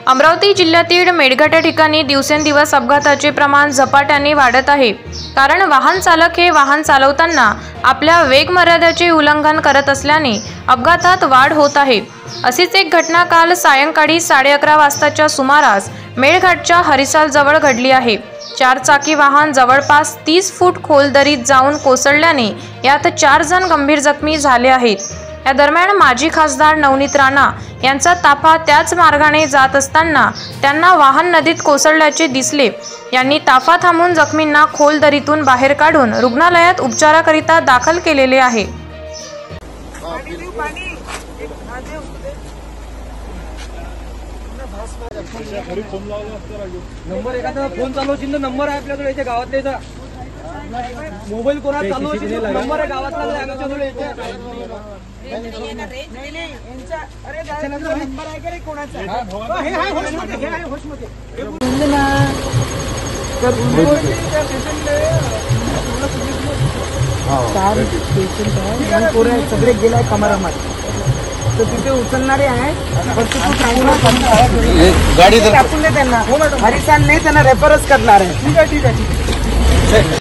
अमरावती जिल्ह्यातील मेळघाट या ठिकाणी दिवसेंदिवस अपघाताचे प्रमाण झपाट्याने वाढत आहे। कारण वाहन चालक हे वाहन चालवताना आपल्या वेग मर्यादेचे उल्लंघन करत असल्याने अपघातात वाढ होत आहे। अशीच एक घटना काल सायंकाळी 11:30 वाजताच्या सुमारास मेळघाटच्या हरिसाल जवळ घडली आहे। 4 चाकी वाहन जवळपास 30 फूट खोल दरीत जाऊन कोसळल्याने यात 4 जण गंभीर जखमी झाले आहेत। या दरम्यान माजी खासदार नवनीत राणा यांचा ताफा त्याच मार्गाने जात असताना त्यांना वाहन नदीत कोसळल्याचे दिसले। यांनी ताफा थांबवून जखमींना खोल दरीतून बाहेर काढून रुग्णालयात उपचाराकरिता दाखल केलेले आहे। नंबर एखादा फोन चालवशील तर नंबर आहे आपल्याकडे इथे गावातले इथं मोबाईल कोणा चालवशील नंबर आहे गावातला आमच्याकडे इथे अरे नंबर आहे का रे कोणाचा हे आहे होशमध्ये हे आहे होशमध्ये ना तर पेशंट आहे पुरे सगळे गेलाय कमरामध्ये तो तिथे उचलणारे आहे गाडी टाकून दे त्यांना हरिसाल नाही त्यांना रेफरच करणार आहे। ठीक आहे ठीक आहे ठीक आहे।